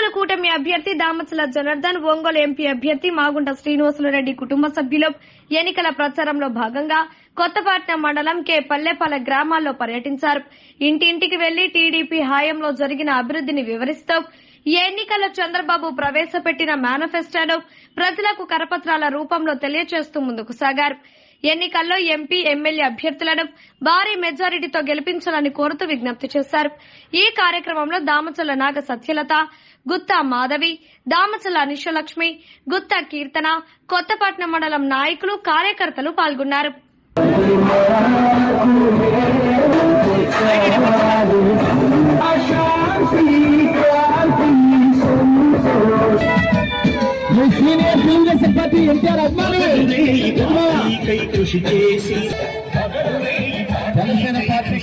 ఒంగోలు కూటమి అభ్యర్థి దామచల జనార్దన్, ఒంగోలు ఎంపీ అభ్యర్థి మాగుంట శ్రీనివాసులరెడ్డి కుటుంబ సభ్యులు ఎన్నికల ప్రచారంలో భాగంగా కొత్తపట్నం మండలం కె పల్లెపాలె గ్రామాల్లో పర్యటించారు. ఇంటింటికి వెళ్లి టీడీపీ హయాంలో జరిగిన అభివృద్ధిని వివరిస్తూ ఈ ఎన్నికల్లో చంద్రబాబు ప్రవేశపెట్టిన మేనిఫెస్టోను ప్రజలకు కరపత్రాల రూపంలో తెలియజేస్తూ ముందుకు సాగారు. ఎన్నికల్లో ఎంపీ, ఎమ్మెల్యే అభ్యర్థులను భారీ మెజారిటీతో గెలిపించాలని కోరుతూ విజ్ఞప్తి చేశారు. ఈ కార్యక్రమంలో దామచల నాగ సత్యలత, గుత్తా మాధవి, దామచల నిశలక్ష్మి, గుత్తా కీర్తన, కొత్తపట్నం మండలం నాయకులు, కార్యకర్తలు పాల్గొన్నారు. సీనియర్ తెలుగుదేశం పార్టీ ఎన్టీఆర్ అభిమానులు కృషి చేసి జనసేన పార్టీ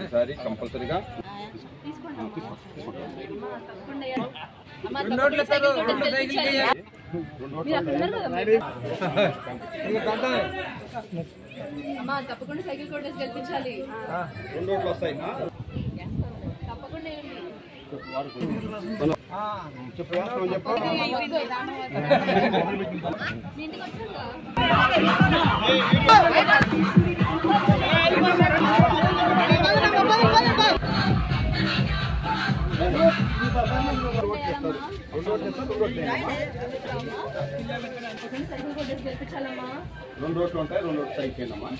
ఈసారి కంపల్సరీగా తప్పకుండా సైకిల్ కొట్టేసి గెలిపించాలి. 2 ఓట్లు వస్తాయి. తప్పకుండా సైకిల్ కొట్టేసి గెలిపించాలమ్మా. 2 ఓట్లు ఉంటాయి, 2 ఓట్లు సైకిల్ అమ్మా.